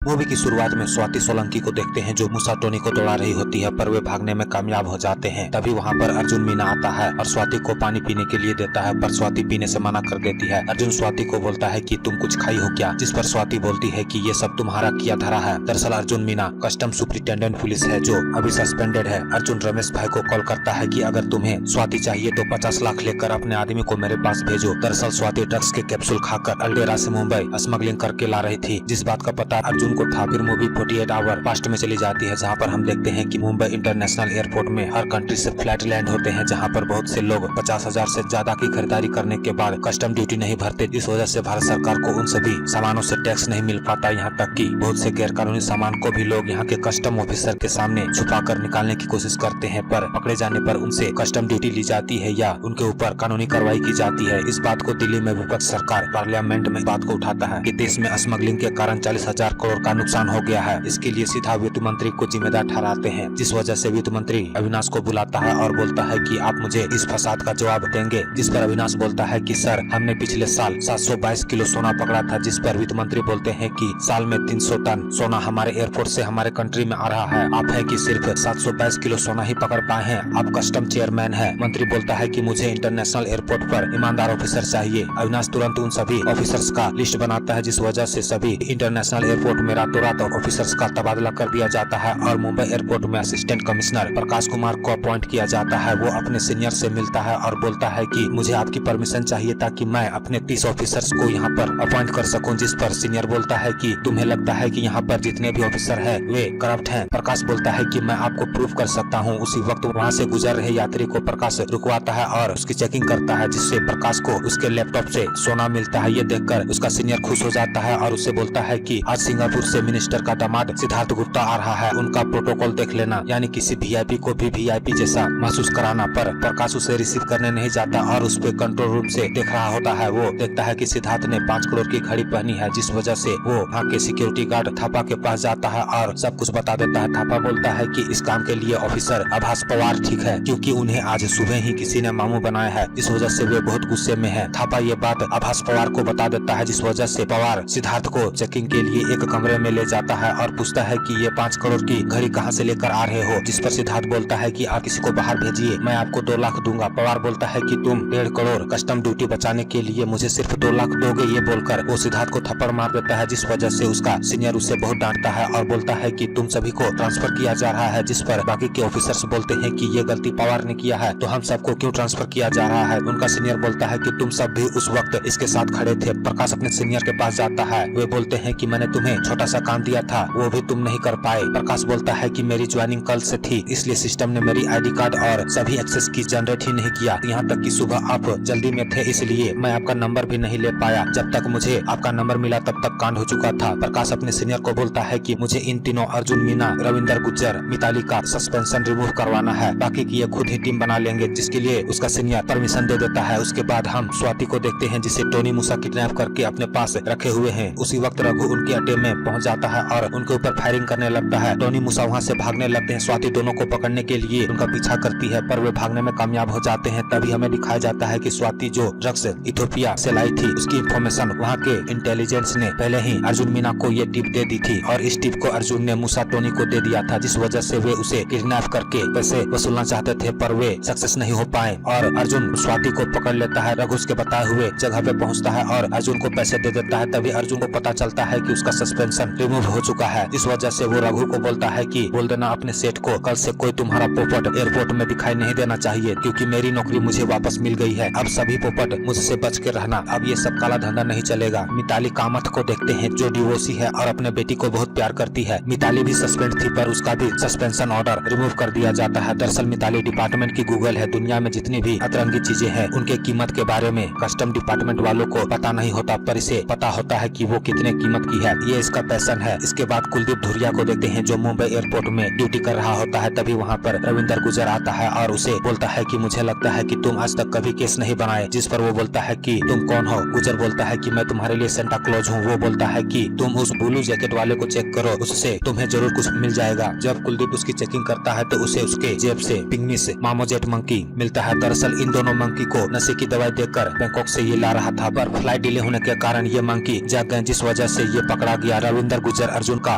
Movie की शुरुआत में स्वाति सोलंकी को देखते हैं जो मूसा टोनी को दौड़ा रही होती है, पर वे भागने में कामयाब हो जाते हैं। तभी वहाँ पर अर्जुन मीना आता है और स्वाति को पानी पीने के लिए देता है, पर स्वाति पीने से मना कर देती है। अर्जुन स्वाति को बोलता है कि तुम कुछ खाई हो क्या, जिस पर स्वाति बोलती है कि ये सब तुम्हारा किया धरा है। दरअसल Arjun Meena custom superintendent police है जो अभी सस्पेंडेड है। अर्जुन रमेश भाई को कॉल करता है कि अगर तुम्हें स्वाति चाहिए तो 50 लाख लेकर अपने आदमी को मेरे पास भेजो। दरअसल स्वाति ड्रग्स के कैप्सूल खाकर अल्डेरा से मुंबई स्मगलिंग करके ला रही थी, जिस बात का पता अर्जुन को था। फिर मूवी 48 आवर पास्ट में चली जाती है, जहां पर हम देखते हैं कि मुंबई इंटरनेशनल एयरपोर्ट में हर कंट्री से फ्लाइट लैंड होते हैं, जहां पर बहुत से लोग 50,000 से ज्यादा की खरीदारी करने के बाद कस्टम ड्यूटी नहीं भरते। इस वजह से भारत सरकार को उन सभी सामानों से टैक्स नहीं मिल पाता। यहाँ तक कि बहुत से गैर कानूनी सामान को भी लोग यहाँ के कस्टम ऑफिसर के सामने छुपा कर निकालने की कोशिश करते हैं, पर पकड़े जाने पर उनसे कस्टम ड्यूटी ली जाती है या उनके ऊपर कानूनी कार्रवाई की जाती है। इस बात को दिल्ली में विपक्ष सरकार पार्लियामेंट में बात को उठाता है कि देश में स्मगलिंग के कारण 40,000 करोड़ का नुकसान हो गया है। इसके लिए सीधा वित्त मंत्री को जिम्मेदार ठहराते हैं, जिस वजह से वित्त मंत्री अविनाश को बुलाता है और बोलता है कि आप मुझे इस फसाद का जवाब देंगे। जिस पर अविनाश बोलता है कि सर, हमने पिछले साल 722 किलो सोना पकड़ा था। जिस पर वित्त मंत्री बोलते हैं कि साल में 300 टन सोना हमारे एयरपोर्ट से हमारे कंट्री में आ रहा है, आप है कि सिर्फ 722 किलो सोना ही पकड़ पाए हैं, आप कस्टम चेयरमैन है। मंत्री बोलता है कि मुझे इंटरनेशनल एयरपोर्ट पर ईमानदार ऑफिसर चाहिए। अविनाश तुरंत उन सभी ऑफिसर्स का लिस्ट बनाता है, जिस वजह से सभी इंटरनेशनल एयरपोर्ट में रातों रात ऑफिसर्स का तबादला कर दिया जाता है और मुंबई एयरपोर्ट में असिस्टेंट कमिश्नर प्रकाश कुमार को अपॉइंट किया जाता है। वो अपने सीनियर से मिलता है और बोलता है कि मुझे आपकी परमिशन चाहिए ताकि मैं अपने 30 ऑफिसर्स को यहाँ पर अपॉइंट कर सकूं। जिस पर सीनियर बोलता है कि तुम्हें लगता है कि यहाँ पर जितने भी ऑफिसर है वे करप्ट हैं। प्रकाश बोलता है कि मैं आपको प्रूफ कर सकता हूँ। उसी वक्त वहाँ से गुजर रहे यात्री को प्रकाश रुकवाता है और उसकी चेकिंग करता है, जिससे प्रकाश को उसके लैपटॉप से सोना मिलता है। ये देखकर उसका सीनियर खुश हो जाता है और उससे बोलता है कि आज सिंगापुर से मिनिस्टर का दामाद सिद्धार्थ गुप्ता आ रहा है, उनका प्रोटोकॉल देख लेना, यानी किसी वीआईपी को भी वीआईपी जैसा महसूस कराना। पर प्रकाश उसे रिसीव करने नहीं जाता और उस पे कंट्रोल रूम से देख रहा होता है। वो देखता है कि सिद्धार्थ ने 5 करोड़ की घड़ी पहनी है, जिस वजह से वो वहाँ के सिक्योरिटी गार्ड थापा के पास जाता है और सब कुछ बता देता है। थापा बोलता है कि इस काम के लिए ऑफिसर आभास पवार ठीक है, क्योंकि उन्हें आज सुबह ही किसी ने मामू बनाया है। इस वजह से वे बहुत गुस्से में है। थापा ये बात आभास पवार को बता देता है, जिस वजह से पवार सिद्धार्थ को चेकिंग के लिए एक कमरे में ले जाता है और पूछता है कि ये 5 करोड़ की घड़ी कहाँ से लेकर आ रहे हो। जिस पर सिद्धार्थ बोलता है कि आप किसी को बाहर भेजिए, मैं आपको 2 लाख दूंगा। पवार बोलता है कि तुम 1.5 करोड़ कस्टम ड्यूटी बचाने के लिए मुझे सिर्फ 2 लाख दोगे। ये बोलकर वो सिद्धार्थ को थप्पड़ मार देता है, जिस वजह से उसका सीनियर उसे बहुत डांटता है और बोलता है कि तुम सभी को ट्रांसफर किया जा रहा है। जिस पर बाकी के ऑफिसर्स बोलते हैं कि ये गलती पवार ने किया है, तो हम सबको क्यों ट्रांसफर किया जा रहा है। उनका सीनियर बोलता है कि तुम सब भी उस वक्त इसके साथ खड़े थे। प्रकाश अपने सीनियर के पास जाता है। वे बोलते हैं कि मैंने तुम्हें छोटा सा काम दिया था, वो भी तुम नहीं कर पाए। प्रकाश बोलता है कि मेरी ज्वाइनिंग कल से थी, इसलिए सिस्टम ने मेरी आईडी कार्ड और सभी एक्सेस की जनरेट ही नहीं किया। यहाँ तक कि सुबह आप जल्दी में थे, इसलिए मैं आपका नंबर भी नहीं ले पाया। जब तक मुझे आपका नंबर मिला तब तक कांड हो चुका था। प्रकाश अपने सीनियर को बोलता है कि मुझे इन तीनों अर्जुन मीना, रविंदर गुज्जर, मिताली का सस्पेंशन रिमूव करवाना है, बाकी की ये खुद ही टीम बना लेंगे, जिसके लिए उसका सीनियर परमिशन दे देता है। उसके बाद हम स्वाति को देखते हैं, जिसे टोनी मूसा किडनैप करके अपने पास रखे हुए हैं। उसी वक्त रघु उनके अड्डे में पहुंच जाता है और उनके ऊपर फायरिंग करने लगता है। टोनी मूसा वहां से भागने लगते हैं। स्वाति दोनों को पकड़ने के लिए उनका पीछा करती है, पर वे भागने में कामयाब हो जाते हैं। तभी हमें दिखाया जाता है कि स्वाति जो ड्रग्स इथियोपिया से लाई थी, उसकी इंफॉर्मेशन वहाँ के इंटेलिजेंस ने पहले ही अर्जुन मीना को ये टिप दे दी थी और इस टिप को अर्जुन ने मूसा टोनी को दे दिया था, जिस वजह से वे उसे किडनैप करके पैसे वसूलना चाहते थे, पर वे सक्सेस नहीं हो पाए और अर्जुन स्वाति को पकड़ लेता है। रघु उसके बताए हुए जगह पे पहुँचता है और अर्जुन को पैसे दे देता है। तभी अर्जुन को पता चलता है कि उसका सस्पेंशन रिमूव हो चुका है। इस वजह से वो रघु को बोलता है कि बोल देना अपने सेठ को, कल से कोई तुम्हारा पोपट एयरपोर्ट में दिखाई नहीं देना चाहिए, क्योंकि मेरी नौकरी मुझे वापस मिल गई है। अब सभी पोपट मुझसे बच के रहना, अब ये सब काला धंधा नहीं चलेगा। मिताली कामत को देखते हैं जो डिवोर्सी है और अपने बेटी को बहुत प्यार करती है। मिताली भी सस्पेंड थी, पर उसका भी सस्पेंशन ऑर्डर रिमूव कर दिया जाता है। दरअसल मिताली डिपार्टमेंट की गूगल है। दुनिया में जितनी भी अतरंगी चीजें हैं उनके कीमत के बारे में कस्टम डिपार्टमेंट वालों को पता नहीं होता, पर इसे पता होता है कि वो कितने कीमत की है। ये इसका पैशन है। इसके बाद कुलदीप धुरिया को देखते हैं जो मुंबई एयरपोर्ट में ड्यूटी कर रहा होता है। तभी वहाँ पर रविंदर गुजर आता है और उसे बोलता है कि मुझे लगता है कि तुम आज तक कभी केस नहीं बनाए। जिस पर वो बोलता है कि तुम कौन हो। गुजर बोलता है कि मैं तुम्हारे लिए सेंटा क्लॉज हूँ। वो बोलता है कि तुम उस ब्लू जैकेट वाले को चेक करो, उससे तुम्हें जरूर कुछ मिल जाएगा। जब कुलदीप उसकी चेकिंग करता है तो उसे उसके जेब से पिग्मिस मामोजेट मंकी मिलता है। दरअसल इन दोनों मंकी को नशे की दवाई देकर बैंकॉक से ये ला रहा था, पर फ्लाइट डिले होने के कारण ये मंकी जाग गए, जिस वजह से ये पकड़ा गया। रविंदर गुज्जर अर्जुन का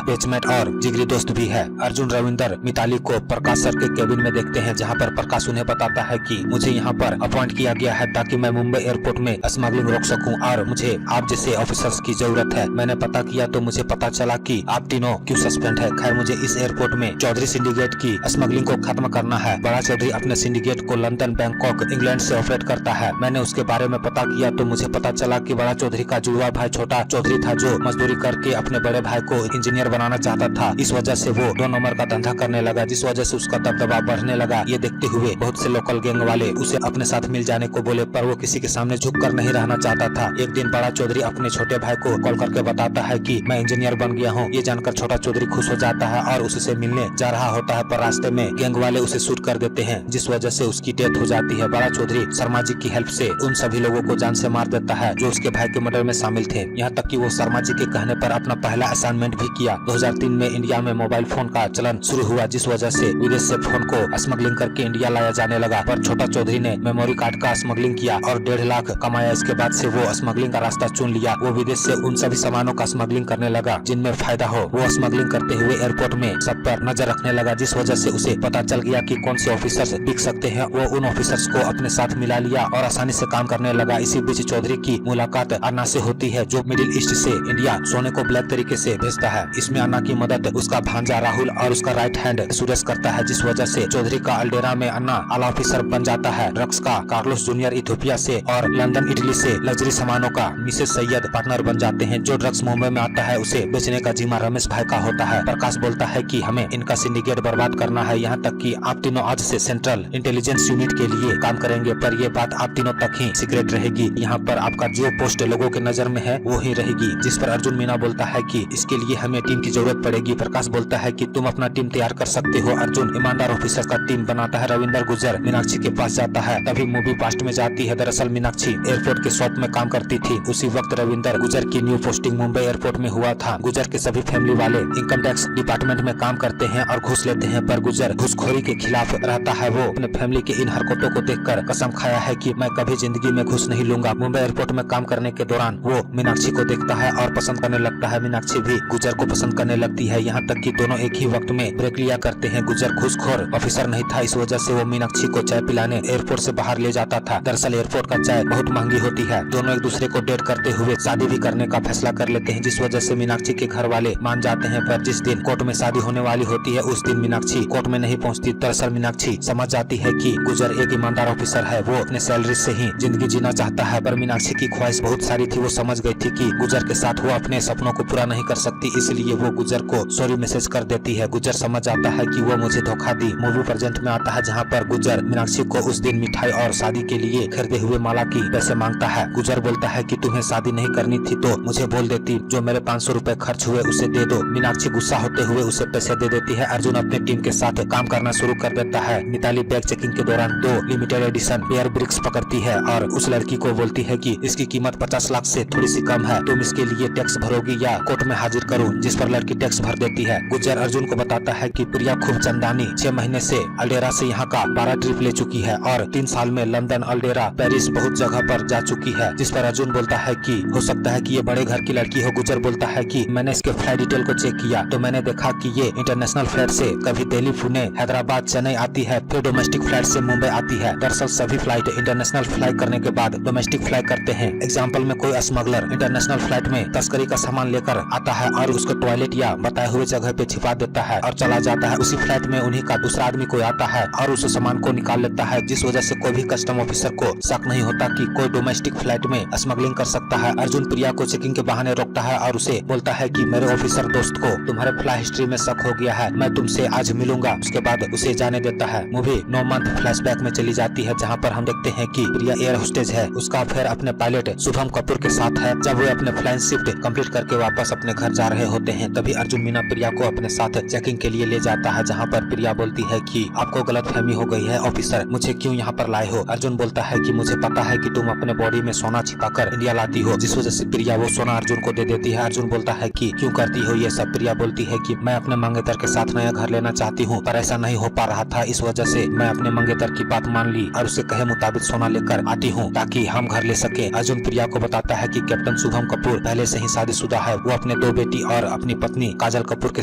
बेचमेट और जिगरी दोस्त भी है। अर्जुन रविंदर मिताली को प्रकाश सर के केबिन में देखते हैं, जहाँ पर प्रकाश उन्हें बताता है कि मुझे यहाँ पर अपॉइंट किया गया है ताकि मैं मुंबई एयरपोर्ट में स्मगलिंग रोक सकूं और मुझे आप जैसे ऑफिसर्स की जरूरत है। मैंने पता किया तो मुझे पता चला कि आप तीनों क्यों सस्पेंड है। खैर, मुझे इस एयरपोर्ट में चौधरी सिंडिकेट की स्मगलिंग को खत्म करना है। बड़ा चौधरी अपने सिंडिकेट को लंदन, बैंकॉक, इंग्लैंड से ऑपरेट करता है। मैंने उसके बारे में पता किया तो मुझे पता चला कि बड़ा चौधरी का जुड़वा भाई छोटा चौधरी था, जो मजदूरी करके अपने बड़े भाई को इंजीनियर बनाना चाहता था। इस वजह से वो 2 नंबर का धंधा करने लगा, जिस वजह से उसका दबदबा बढ़ने लगा। ये देखते हुए बहुत से लोकल गैंग वाले उसे अपने साथ मिल जाने को बोले, पर वो किसी के सामने झुक कर नहीं रहना चाहता था। एक दिन बड़ा चौधरी अपने छोटे भाई को कॉल करके बताता है कि मैं इंजीनियर बन गया हूँ। ये जानकर छोटा चौधरी खुश हो जाता है और उससे मिलने जा रहा होता है, पर रास्ते में गैंग वाले उसे शूट कर देते हैं, जिस वजह से उसकी डेथ हो जाती है। बड़ा चौधरी शर्मा जी की हेल्प से उन सभी लोगों को जान से मार देता है जो उसके भाई के मर्डर में शामिल थे। यहाँ तक कि वो शर्मा जी के कहने पर अपना पहला असाइनमेंट भी किया। 2003 में इंडिया में मोबाइल फोन का चलन शुरू हुआ, जिस वजह से विदेश से फोन को स्मगलिंग करके इंडिया लाया जाने लगा। पर छोटा चौधरी ने मेमोरी कार्ड का स्मगलिंग किया और 1.5 लाख कमाया। इसके बाद से वो स्मगलिंग का रास्ता चुन लिया। वो विदेश से उन सभी सामानों का स्मगलिंग करने लगा जिनमें फायदा हो। वो स्मगलिंग करते हुए एयरपोर्ट में सब पर नजर रखने लगा, जिस वजह से उसे पता चल गया कि कौन से ऑफिसर्स बिक सकते हैं। वो उन ऑफिसर्स को अपने साथ मिला लिया और आसानी से काम करने लगा। इसी बीच चौधरी की मुलाकात अन्ना से होती है, जो मिडिल ईस्ट से इंडिया सोने को ब्लैक तरीके से भेजता है। इसमें अन्ना की मदद उसका भांजा राहुल और उसका राइट हैंड सुरेश करता है, जिस वजह से चौधरी का अल्डेरा में अन्ना आला ऑफिसर बन जाता है। ड्रग्स का कार्लोस जूनियर इथियोपिया से और लंदन इटली से लग्जरी सामानों का मिसेस सैयद पार्टनर बन जाते हैं। जो ड्रग्स मुंबई में आता है उसे बेचने का जिम्मा रमेश भाई का होता है। प्रकाश बोलता है कि हमें इनका सिंडिकेट बर्बाद करना है, यहाँ तक कि आप तीनों आज से सेंट्रल इंटेलिजेंस यूनिट के लिए काम करेंगे, पर ये बात आप तीनों तक ही सीक्रेट रहेगी। यहाँ पर आपका जो पोस्ट लोगों के नजर में है वो ही रहेगी। जिस पर अर्जुन मीना बोलता है कि इसके लिए हमें टीम की जरूरत पड़ेगी। प्रकाश बोलता है कि तुम अपना टीम तैयार कर सकते हो। अर्जुन ईमानदार ऑफिसर का टीम बनाता है। रविंदर गुज्जर मीनाक्षी के पास जाता है, तभी मूवी पास्ट में जाती है। दरअसल मीनाक्षी एयरपोर्ट के शॉप में काम करती थी। उसी वक्त रविंदर गुज्जर की न्यू पोस्टिंग मुंबई एयरपोर्ट में हुआ था। गुज्जर के सभी फैमिली वाले इनकम टैक्स डिपार्टमेंट में काम करते हैं और घूस लेते हैं, पर गुज्जर घूसखोरी के खिलाफ रहता है। वो अपने फैमिली के इन हरकतों को देखकर कसम खाया है कि मैं कभी जिंदगी में घूस नहीं लूंगा। मुंबई एयरपोर्ट में काम करने के दौरान वो मीनाक्षी को देखता है और पसंद करने लगता है। मीनाक्षी भी गुज्जर को पसंद करने लगती है, यहाँ तक कि दोनों एक ही वक्त में ब्रेक लिया करते हैं। गुज्जर घूसखोर ऑफिसर नहीं था, इस वजह से वो मीनाक्षी को चाय पिलाने एयरपोर्ट से बाहर ले जाता था। दरअसल एयरपोर्ट का चाय बहुत महंगी होती है। दोनों एक दूसरे को डेट करते हुए शादी भी करने का फैसला कर लेते हैं, जिस वजह से मीनाक्षी के घर वाले मान जाते हैं। पर जिस दिन कोर्ट में शादी होने वाली होती है उस दिन मीनाक्षी कोर्ट में नहीं पहुंचती। दरअसल मीनाक्षी समझ जाती है कि गुज्जर एक ईमानदार ऑफिसर है, वो अपने सैलरी से ही जिंदगी जीना चाहता है। पर मीनाक्षी की ख्वाहिश बहुत सारी थी। वो समझ गई थी कि गुज्जर के साथ वो अपने सपनों को पूरा नहीं कर सकती, इसलिए वो गुज्जर को सॉरी मैसेज कर देती है। गुज्जर समझ जाता है कि वो मुझे धोखा दी। मूवी प्रेजेंट में आता है, जहाँ पर गुज्जर मीनाक्षी को उस दिन मिठाई और शादी के लिए खरीदे हुए माला की पैसे मांगता है। गुज्जर बोलता है कि तुम्हें शादी नहीं करनी थी तो मुझे बोल देती, जो मेरे 500 रुपए खर्च हुए उसे दे दो। मीनाक्षी गुस्सा होते हुए उसे पैसे दे देती है। अर्जुन अपने टीम के साथ काम करना शुरू कर देता है। मिताली बैग चेकिंग के दौरान 2 लिमिटेड एडिशन एयर ब्रिक्स पकड़ती है और उस लड़की को बोलती है कि इसकी कीमत 50 लाख से थोड़ी सी कम है, तुम इसके लिए टैक्स भरोगी या कोर्ट में हाजिर करूं, जिस पर लड़की टैक्स भर देती है। गुज्जर अर्जुन को बताता है कि प्रिया खूब चंदानी 6 महीने से अल्डेरा से यहाँ का 12 ट्रिप ले चुकी है और 3 साल में लंदन, अल्डेरा, पेरिस बहुत जगह पर जा चुकी है। जिस पर अर्जुन बोलता है कि हो सकता है कि ये बड़े घर की लड़की हो। गुज्जर बोलता है कि मैंने इसके फ्लाइट डिटेल को चेक किया तो मैंने देखा कि ये इंटरनेशनल फ्लाइट से कभी दिल्ली, पुणे, हैदराबाद, चेन्नई आती है, फिर डोमेस्टिक फ्लाइट से मुंबई आती है। दरअसल सभी फ्लाइट इंटरनेशनल फ्लाई करने के बाद डोमेस्टिक फ्लाई करते हैं। एग्जाम्पल में कोई स्मगलर इंटरनेशनल फ्लाइट में तस्करी का सामान लेकर आता है और उसको टॉयलेट या बताए हुए जगह पे छिपा देता है और चला जाता है। उसी फ्लाइट में उन्हीं का दूसरा आदमी कोई आता है और उस सामान को निकाल लेता है, जिस वजह से कोई भी कस्टम ऑफिसर को शक नहीं होता कि कोई डोमेस्टिक फ्लाइट में स्मगलिंग कर सकता है। अर्जुन प्रिया को चेकिंग के बहाने रोकता है और उसे बोलता है कि मेरे ऑफिसर दोस्त को तुम्हारे फ्लाई हिस्ट्री में शक हो गया है, मैं तुमसे आज मिलूंगा। उसके बाद उसे जाने देता है। मूवी 9 मंथ फ्लैशबैक में चली जाती है, जहाँ पर हम देखते हैं कि प्रिया एयर होस्टेज है। उसका अफेयर अपने पायलट शुभम कपूर के साथ है। जब वे अपने फ्लाइंग शिफ्ट कंप्लीट करके वापस अपने घर जा रहे होते हैं, तभी अर्जुन मीना प्रिया को अपने साथ चेकिंग के लिए ले जाता है, जहाँ पर प्रिया बोलती है कि आपको गलतफहमी हो गई है ऑफिसर, मुझे क्यों यहाँ पर लाए हो। अर्जुन बोलता है कि मुझे पता है कि तुम अपने बॉडी में सोना छिपाकर इंडिया लाती हो, जिस वजह से प्रिया वो सोना अर्जुन को दे देती है। अर्जुन बोलता है कि क्यों करती हो ये सब। प्रिया बोलती है कि मैं अपने मंगेतर के साथ नया घर लेना चाहती हूँ, पर ऐसा नहीं हो पा रहा था, इस वजह से मैं अपने मंगेतर की बात मान ली और उसे कहे मुताबिक सोना लेकर आती हूँ ताकि हम घर ले सके। अर्जुन प्रिया को बताता है कि कैप्टन शुभम कपूर पहले से ही शादीशुदा है, वो अपने 2 बेटी और अपनी पत्नी काजल कपूर के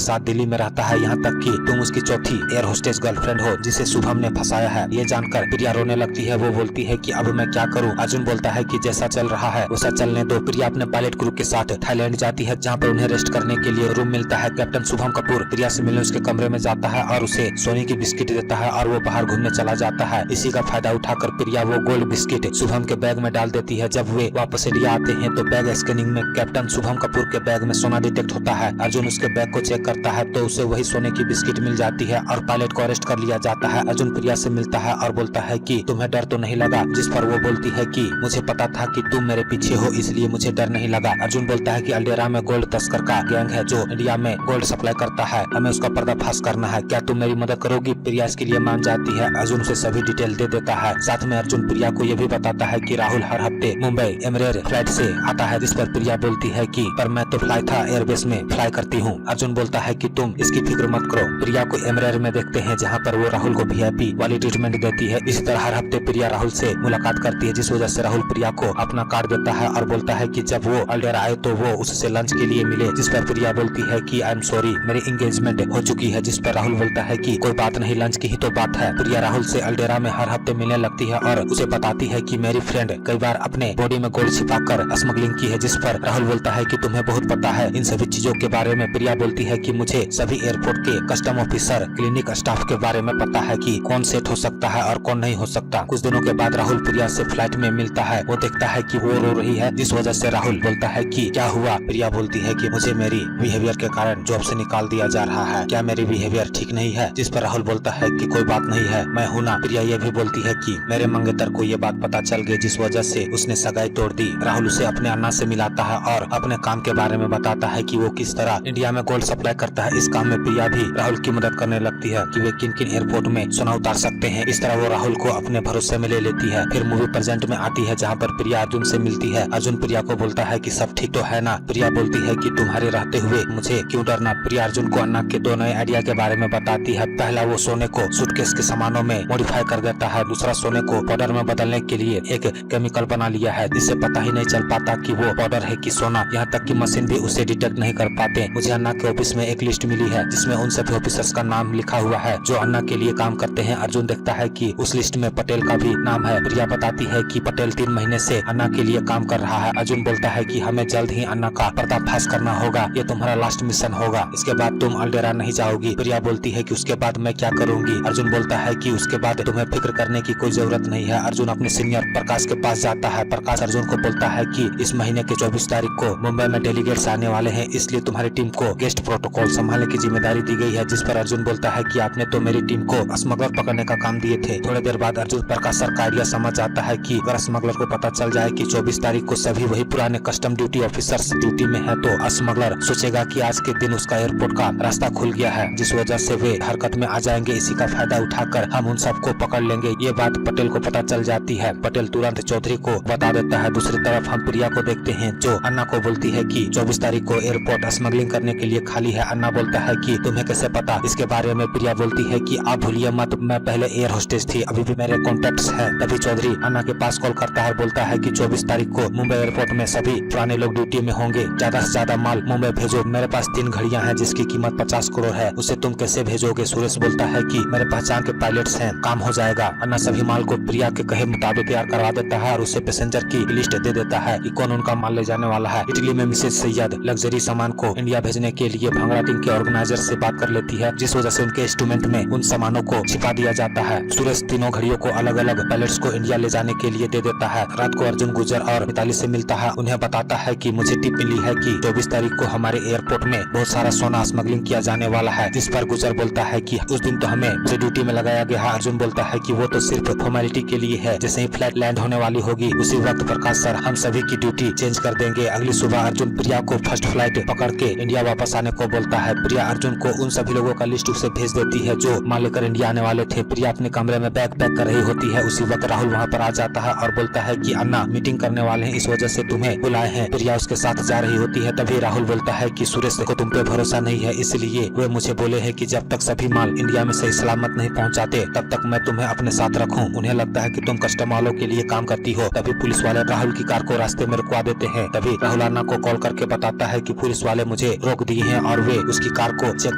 साथ दिल्ली में रहता है, यहाँ तक कि तुम उसकी चौथी एयर होस्टेस गर्लफ्रेंड हो जिसे शुभम ने फंसाया है। ये जानकर प्रिया रोने लगती है। वो बोलती है कि अब मैं क्या करूं। अर्जुन बोलता है कि जैसा चल रहा है वैसा चलने दो। प्रिया अपने पायलट ग्रुप के साथ थाईलैंड जाती है, जहाँ पर उन्हें रेस्ट करने के लिए रूम मिलता है। कैप्टन शुभम कपूर प्रिया से मिलने उसके कमरे में जाता है और उसे सोने की बिस्किट देता है और वो बाहर घूमने चला जाता है। इसी का फायदा उठाकर प्रिया वो गोल्ड बिस्किट शुभम के बैग में डाल देती है। जब वे वापस इंडिया आते हैं तो बैग स्कैनिंग में कैप्टन शुभम कपूर के बैग में सोना डिटेक्ट होता है। अर्जुन उसके बैग को चेक करता है तो उसे वही सोने की बिस्किट मिल जाती है और पायलट को अरेस्ट कर लिया जाता है। अर्जुन प्रिया से मिलता है और बोलता है कि तुम्हें डर तो नहीं लगा, जिस पर वो बोलती है कि मुझे पता था कि तुम मेरे पीछे हो इसलिए मुझे डर नहीं लगा। अर्जुन बोलता है कि अल्डेरा में गोल्ड तस्कर का गैंग है जो इंडिया में गोल्ड सप्लाई करता है, हमें उसका पर्दाफाश करना है, क्या तुम मेरी मदद करोगी। प्रिया इसके लिए मान जाती है। अर्जुन उसे सभी डिटेल दे देता है। साथ में अर्जुन प्रिया को यह भी बताता है कि राहुल हर हफ्ते मुंबई एमरेर फ्लाइट से आता है, जिस पर प्रिया बोलती है कि पर मैं तो फ्लाई था एयरबेस में फ्लाई करती हूँ। अर्जुन बोलता है कि तुम इसकी फिक्र मत करो। प्रिया को एमरेर में देखते हैं जहाँ पर वो राहुल को VIP वाली ट्रीटमेंट देती है। इसी तरह हर हफ्ते प्रिया राहुल से मुलाकात करती है, जिस वजह से राहुल प्रिया को अपना कार्ड देता है और बोलता है कि जब वो अल्डेरा आए तो वो उससे लंच के लिए मिले, जिस पर प्रिया बोलती है कि आई एम सॉरी मेरी एंगेजमेंट हो चुकी है, जिस पर राहुल बोलता है कि कोई बात नहीं, लंच की ही तो बात है। प्रिया राहुल से अल्डेरा में हर हफ्ते मिलने लगती है और उसे बताती है कि मेरी फ्रेंड कई बार अपने बॉडी में गोल्ड छिपाकर स्मगलिंग की है, जिस पर राहुल बोलता है कि तुम्हें बहुत पता है इन सभी चीजों के बारे में। प्रिया बोलती है कि मुझे सभी एयरपोर्ट के कस्टम ऑफिसर क्लिनिक स्टाफ के बारे में पता है कि कौन सेट हो सकता है और कौन नहीं हो सकता। कुछ दिनों के बाद राहुल प्रिया से फ्लाइट में मिलता है। वो देखता है कि वो रो रही है, जिस वजह से राहुल बोलता है कि क्या हुआ। प्रिया बोलती है कि मुझे मेरी बिहेवियर के कारण जॉब से निकाल दिया जा रहा है, क्या मेरी बिहेवियर ठीक नहीं है, जिस पर राहुल बोलता है कि कोई बात नहीं है, मैं हूं ना। प्रिया ये भी बोलती है कि मेरे मंगेतर को ये बात पता चल गई, जिस वजह से उसने सगाई तोड़ दी। राहुल उसे अपने अन्ना से मिलाता है और अपने काम के बारे में बताता है कि वो किस तरह इंडिया में गोल्ड सप्लाई करता है। इस काम में प्रिया भी राहुल की मदद करने लगती है कि वे किन किन एयरपोर्ट में सोना उतार सकते हैं। इस तरह वो राहुल को अपने भरोसे में ले लेती है। फिर मूवी प्रेजेंट में आती है जहाँ पर प्रिया अर्जुन से मिलती है। अर्जुन प्रिया को बोलता है कि सब ठीक तो है ना। प्रिया बोलती है कि तुम्हारे रहते हुए मुझे क्यों डरना। प्रिया अर्जुन को अन्ना के 2 नए आइडिया के बारे में बताती है। पहला, वो सोने को सूटकेस के सामानों में मॉडिफाई कर देता है। दूसरा, सोने को पाउडर में बदलने के लिए एक केमिकल बना लिया है, जिससे पता ही नहीं चल पाता कि वो पाउडर है कि सोना। यहाँ तक कि मशीन भी उसे डिटेक्ट नहीं कर पाते। मुझे अन्ना के ऑफिस में एक लिस्ट मिली है जिसमें उन सभी ऑफिसर्स का नाम लिखा हुआ है जो अन्ना के लिए काम करते हैं। अर्जुन देखता है कि उस लिस्ट में पटेल का भी नाम है। प्रिया बताती है कि पटेल 3 महीने से अन्ना के लिए काम कर रहा है। अर्जुन बोलता है कि हमें जल्द ही अन्ना का पर्दाफाश करना होगा, ये तुम्हारा लास्ट मिशन होगा, इसके बाद तुम अल्डेरा नहीं जाओगी। प्रिया बोलती है कि उसके बाद मैं क्या करूंगी। अर्जुन बोलता है कि उसके बाद तुम्हें फिक्र करने की कोई जरूरत नहीं है। अर्जुन अपने सीनियर प्रकाश के पास जाता है। प्रकाश अर्जुन को बोलता है कि इस महीने के 24 तारीख को मुंबई में डेलीगेट्स आने वाले हैं, इसलिए तुम्हारी टीम को गेस्ट प्रोटोकॉल संभालने की जिम्मेदारी दी गई है। जिस पर अर्जुन बोलता है कि आपने तो मेरी टीम को स्मगलर पकड़ने का काम दिए थे। थोड़ी देर बाद अर्जुन प्रकाश सर का आइडिया समझ जाता है कि अगर स्मगलर को पता चल जाए कि 24 तारीख को सभी वही पुराने कस्टम ड्यूटी ऑफिसर्स ड्यूटी में है तो स्मगलर सोचेगा कि आज के दिन उसका एयरपोर्ट का रास्ता खुल गया है, जिस वजह से वे हरकत में आ जाएंगे। इसी का फायदा उठाकर हम उन सबको पकड़ लेंगे। ये बात पटेल को पता चल जाती है। पटेल तुरंत चौधरी को बता देता है। दूसरी तरफ हम प्रिया को देखते हैं जो अन्ना को बोलती है कि 24 तारीख को एयरपोर्ट स्मगलिंग करने के लिए खाली है। अन्ना बोलता है कि तुम्हें कैसे पता। इसके बारे में प्रिया बोलती है कि आप भूलिए मत, मैं पहले एयर होस्टेस थी, अभी भी मेरे कॉन्टेक्ट्स हैं। तभी चौधरी अन्ना के पास कॉल करता है और बोलता है कि 24 तारीख को मुंबई एयरपोर्ट में सभी पुराने लोग ड्यूटी में होंगे, ज्यादा से ज्यादा माल मुंबई भेजो। मेरे पास 3 घड़ियां हैं जिसकी कीमत 50 करोड़ है, उसे तुम कैसे भेजोगे। सुरेश बोलता है कि मेरे पहचान के पायलट्स हैं, काम हो जाएगा। अन्ना सभी माल को प्रिया के कहे मुताबिक तैयार करवा देता है और उसे पैसेंजर की लिस्ट दे देता है कि कौन उनका माल ले जाने वाला है। इटली में मिसेज सैयद लग्जरी सामान को इंडिया भेजने के लिए भांगड़ा टीम के ऑर्गेनाइजर से बात कर लेती है, जिस वजह से उनके इंस्ट्रूमेंट में उन सामानों को छिपा दिया जाता है। सुरेश तीनों घड़ियों को अलग अलग पायलट्स को इंडिया ले जाने के लिए दे देता है। रात को अर्जुन गुजर और मिताली से मिलता है। उन्हें बताता है कि मुझे टिप मिली है कि 24 तारीख को हमारे एयरपोर्ट में बहुत सारा सोना स्मगलिंग किया जाने वाला है, जिस पर गुजर बोलता है कि उस दिन तो हमें ड्यूटी में लगाया गया है। अर्जुन बोलता है कि वो तो सिर्फ फॉर्मेलिटी के लिए है, जैसे ही फ्लाइट लैंड होने वाली होगी उसी वक्त प्रकाश सर हम सभी की ड्यूटी चेंज कर देंगे। अगली सुबह अर्जुन प्रिया को फर्स्ट फ्लाइट पकड़ के इंडिया वापस आने को बोलता है। प्रिया अर्जुन को उन सभी लोगों का लिस्ट उसे भेज देती है जो माल लेकर इंडिया आने वाले थे। प्रिया अपने कमरे में बैग पैक कर रही होती है। उसी वक्त राहुल वहाँ पर आ जाता है और बोलता है कि अन्ना मीटिंग करने वाले हैं, इस वजह से तुम्हें बुलाए हैं। प्रिया उसके साथ जा रही होती है। तभी राहुल बोलता है कि सुरेश को तुम पे भरोसा नहीं है, इसलिए वे मुझे बोले हैं कि जब तक सभी माल इंडिया में सही सलामत नहीं पहुँचाते तब तक मैं तुम्हें अपने साथ रखूं। उन्हें लगता है कि तुम कस्टम वालों के लिए काम करती हो। तभी पुलिस वाले राहुल की कार को रास्ते में रुकवा देते हैं। तभी राहुल अन्ना को कॉल करके बता बताता है कि पुलिस वाले मुझे रोक दिए हैं और वे उसकी कार को चेक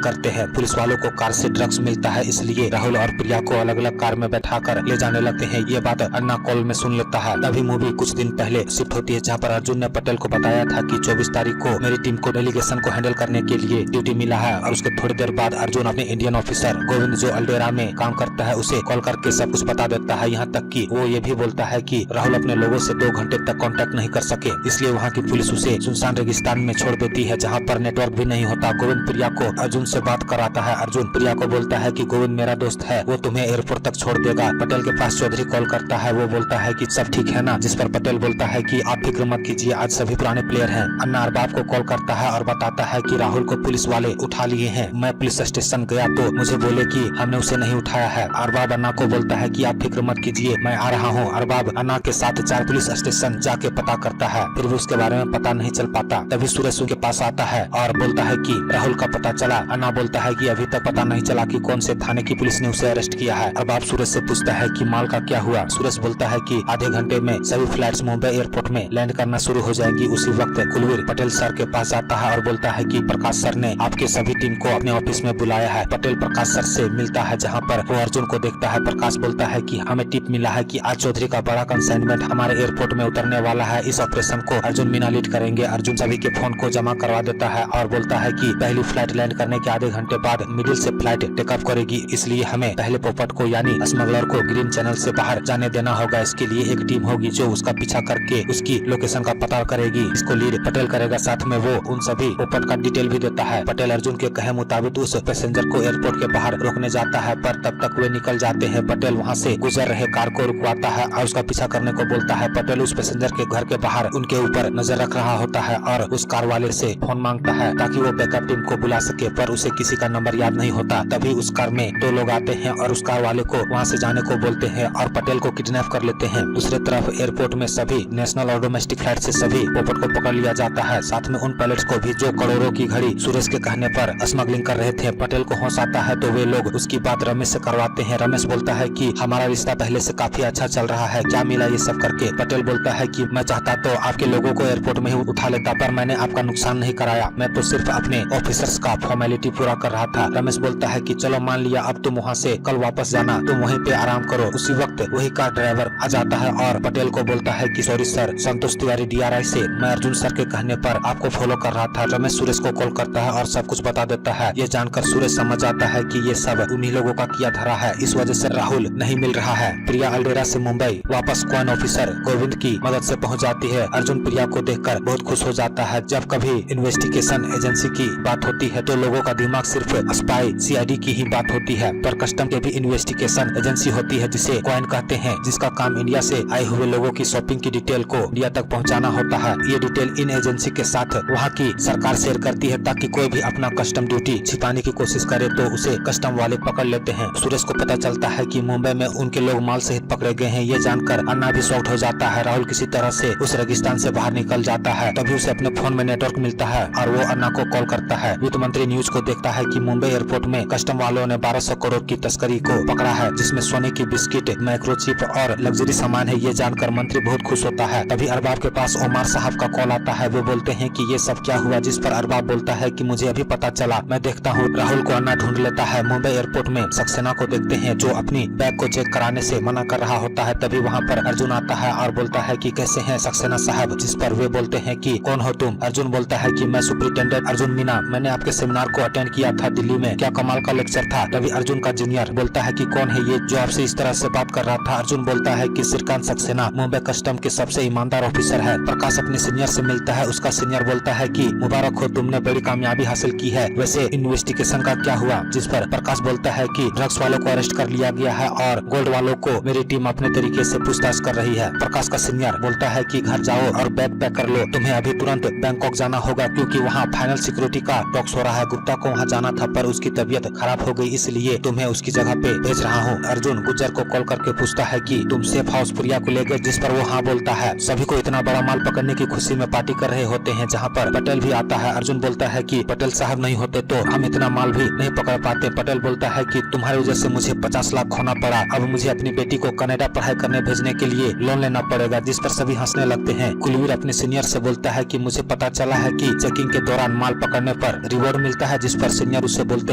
करते हैं। पुलिस वालों को कार से ड्रग्स मिलता है, इसलिए राहुल और प्रिया को अलग अलग कार में बैठाकर ले जाने लगते हैं। ये बात अन्ना कॉल में सुन लेता है। तभी मूवी कुछ दिन पहले शिफ्ट होती है, जहाँ पर अर्जुन ने पटेल को बताया था कि 24 तारीख को मेरी टीम को डेलीगेशन को हैंडल करने के लिए ड्यूटी मिला है। और उसके थोड़ी देर बाद अर्जुन अपने इंडियन ऑफिसर गोविंद जो अल्डेरा में काम करता है उसे कॉल करके सब कुछ बता देता है। यहाँ तक कि वो ये भी बोलता है कि राहुल अपने लोगों से 2 घंटे तक कांटेक्ट नहीं कर सके, इसलिए वहाँ की पुलिस उसे सुनसान रेगिस्तान में छोड़ देती है, जहाँ पर नेटवर्क भी नहीं होता। गोविंद प्रिया को अर्जुन से बात कराता है। अर्जुन प्रिया को बोलता है कि गोविंद मेरा दोस्त है, वो तुम्हें एयरपोर्ट तक छोड़ देगा। पटेल के पास चौधरी कॉल करता है, वो बोलता है कि सब ठीक है ना, जिस पर पटेल बोलता है कि आप फिक्र मत कीजिए, आज सभी पुराने प्लेयर हैं। अन्ना अरबाब को कॉल करता है और बताता है कि राहुल को पुलिस वाले उठा लिए हैं। मैं पुलिस स्टेशन गया तो मुझे बोले कि हमने उसे नहीं उठाया है। अरबाब अन्ना को बोलता है कि आप फिक्र मत कीजिए, मैं आ रहा हूँ। अरबाब अन्ना के साथ 4 पुलिस स्टेशन जाके पता करता है, फिर भी उसके बारे में पता नहीं चल पाता। तभी सुरेश उनके पास आता है और बोलता है कि राहुल का पता चला। अन्ना बोलता है कि अभी तक पता नहीं चला कि कौन से थाने की पुलिस ने उसे अरेस्ट किया है। अरबाब सुरेश से पूछता है कि माल का क्या हुआ। सुरेश बोलता है कि आधे घंटे में सभी फ्लाइट्स मुंबई एयरपोर्ट में लैंड करना शुरू हो जाएंगी। उसी वक्त कुलवीर पटेल सर के पास आता है और बोलता है कि प्रकाश सर ने आपके सभी टीम को अपने ऑफिस में बुलाया है। पटेल प्रकाश सर से मिलता है, जहाँ पर वो अर्जुन को देखता है। प्रकाश बोलता है कि हमें टिप मिला है कि आज चौधरी का बड़ा कंसाइनमेंट हमारे एयरपोर्ट में उतरने वाला है, इस ऑपरेशन को अर्जुन मीना लीड करेंगे। अर्जुन सभी के फोन को जमा करवा देता है और बोलता है कि पहली फ्लाइट लैंड करने के आधे घंटे बाद मिडिल से फ्लाइट टेकअप करेगी, इसलिए हमें पहले पोपट को यानी स्मगलर को ग्रीन चैनल से बाहर जाने देना होगा। इसके लिए एक टीम होगी जो उसका पीछा करके उसकी लोकेशन का पता करेगी। इसको लीड पटेल करेगा, साथ में वो उन सभी पोपट का डिटेल भी देता है। पटेल अर्जुन के कहे मुताबिक उस पैसेंजर को एयरपोर्ट के बाहर रोकने जाता है, पर तब तक वे निकल जाते हैं। पटेल वहाँ से गुजर रहे कार को रुकवाता है और उसका पीछा करने को बोलता है। पटेल उस पैसेंजर के घर के बाहर उनके ऊपर नजर रख रहा होता है और उस कार वाले से फोन मांगता है ताकि वो बैकअप टीम को बुला सके, पर उसे किसी का नंबर याद नहीं होता। तभी उस कार में 2 लोग आते हैं और उस कार वाले को वहाँ से जाने को बोलते हैं और पटेल को किडनैप कर लेते हैं। दूसरी तरफ एयरपोर्ट में सभी नेशनल और डोमेस्टिक फ्लाइट से सभी पोपट को पकड़ लिया जाता है, साथ में उन पायलट्स को भी जो करोड़ों की घड़ी सुरेश के कहने पर स्मगलिंग कर रहे थे। पटेल को होश आता है तो वे लोग उसकी बात रमेश से करवाते हैं। रमेश बोलता है कि हमारा रिश्ता पहले से काफी अच्छा चल रहा है, क्या मिला ये सब करके। पटेल बोलता है कि मैं चाहता तो आपके लोगों को एयरपोर्ट में ही उठा लेता, पर मैंने आपका नुकसान नहीं कराया, मैं तो सिर्फ अपने ऑफिसर्स का फॉर्मेलिटी पूरा कर रहा था। रमेश बोलता है कि चलो मान लिया, अब तुम वहाँ से कल वापस जाना, तुम वहीं पे आराम करो। उसी वक्त वही कार ड्राइवर आ जाता है और पटेल को बोलता है कि सॉरी सर, संतोष तिवारी DRI से, मैं अर्जुन सर के कहने पर आपको फॉलो कर रहा था। रमेश सुरेश को कॉल करता है और सब कुछ बता देता है। ये जानकर सुरेश समझ जाता है कि ये सब उन्हीं लोगों का किया धरा है, इस वजह से राहुल नहीं मिल रहा है। प्रिया अल्डेरा से मुंबई वापस क्वान ऑफिसर गोविंद की मदद से पहुंच जाती है। अर्जुन प्रिया को देखकर बहुत खुश हो जाता है। जब कभी इन्वेस्टिगेशन एजेंसी की बात होती है तो लोगों का दिमाग सिर्फ स्पाई CID की ही बात होती है, पर कस्टम के भी इन्वेस्टिगेशन एजेंसी होती है जिसे क्वाइन कहते हैं, जिसका काम इंडिया से आए हुए लोगों की शॉपिंग की डिटेल को इंडिया तक पहुंचाना होता है। ये डिटेल इन एजेंसी के साथ वहाँ की सरकार शेयर करती है, ताकि कोई भी अपना कस्टम ड्यूटी छिपाने की कोशिश करे तो उसे कस्टम वाले पकड़ लेते हैं। सुरेश को पता चलता है कि मुंबई में उनके लोग माल सहित पकड़े गए हैं। ये जानकर अन्ना भी शॉक्ड हो जाता है। राहुल किसी तरह से उस रेगिस्तान से बाहर निकल जाता है। तभी उसे अपने फोन में नेटवर्क मिलता है और वो अन्ना को कॉल करता है। वित्त मंत्री न्यूज को देखता है कि मुंबई एयरपोर्ट में कस्टम वालों ने 1200 करोड़ की तस्करी को पकड़ा है, जिसमें सोने की बिस्किट, माइक्रोचिप और लग्जरी सामान है। ये जानकर मंत्री बहुत खुश होता है। तभी अरबाब के पास ओमार साहब का कॉल आता है। वो बोलते हैं कि ये सब क्या हुआ, जिस पर अरबाब बोलता है कि मुझे अभी पता चला, मैं देखता हूँ। राहुल को अन्ना ढूंढ लेता है। मुंबई एयरपोर्ट में सक्सेना को देखते हैं जो अपनी बैग को चेक कराने से मना कर रहा होता है। तभी वहाँ पर अर्जुन आता है और बोलता है कि कैसे हैं सक्सेना साहब, जिस पर वे बोलते हैं कि कौन हो तुम। अर्जुन बोलता है कि मैं सुपरिटेंडेंट अर्जुन मीना, मैंने आपके सेमिनार को अटेंड किया था दिल्ली में, क्या कमाल का लेक्चर था। तभी अर्जुन का जूनियर बोलता है कि कौन है ये जो आपसे इस तरह से बात कर रहा था। अर्जुन बोलता है कि श्रीकांत सक्सेना मुंबई कस्टम के सबसे ईमानदार ऑफिसर है। प्रकाश अपने सीनियर से मिलता है। उसका सीनियर बोलता है कि मुबारक हो, तुमने बड़ी कामयाबी हासिल की है। वैसे इन्वेस्टिगेशन का क्या हुआ, जिस पर प्रकाश बोलता है कि ड्रग्स वालों को अरेस्ट कर लिया गया है और गोल्ड वालों को मेरी टीम अपने तरीके से पूछताछ कर रही है। प्रकाश का सीनियर बोलता है कि घर जाओ और बैग पैक कर लो, तुम्हें अभी तुरंत बैंकॉक जाना होगा, क्योंकि वहाँ फाइनल सिक्योरिटी का टॉक्स हो रहा है। गुप्ता को वहाँ जाना था पर उसकी तबीयत खराब हो गई, इसलिए तुम्हें उसकी जगह पे भेज रहा हूँ। अर्जुन गुज्जर को कॉल करके पूछता है कि तुम सेफ हाउस प्रिया को ले गए, जिस पर वो हाँ बोलता है। सभी को इतना बड़ा माल पकड़ने की खुशी में पार्टी कर रहे होते हैं, जहाँ पर पटेल भी आता है। अर्जुन बोलता है कि पटेल साहब नहीं होते तो हम इतना माल भी नहीं पकड़ पाते। पटेल बोलता है कि तुम्हारी वजह से मुझे 50 लाख खोना पड़ा, अब मुझे अपनी बेटी को कनाडा पढ़ाई करने भेजने के लिए लोन लेना पड़ेगा, जिस पर सभी हंसने लगते हैं। कुलवीर अपने सीनियर से बोलता है कि मुझे पता पता चला है कि चेकिंग के दौरान माल पकड़ने पर रिवॉर्ड मिलता है, जिस पर सीनियर उसे बोलते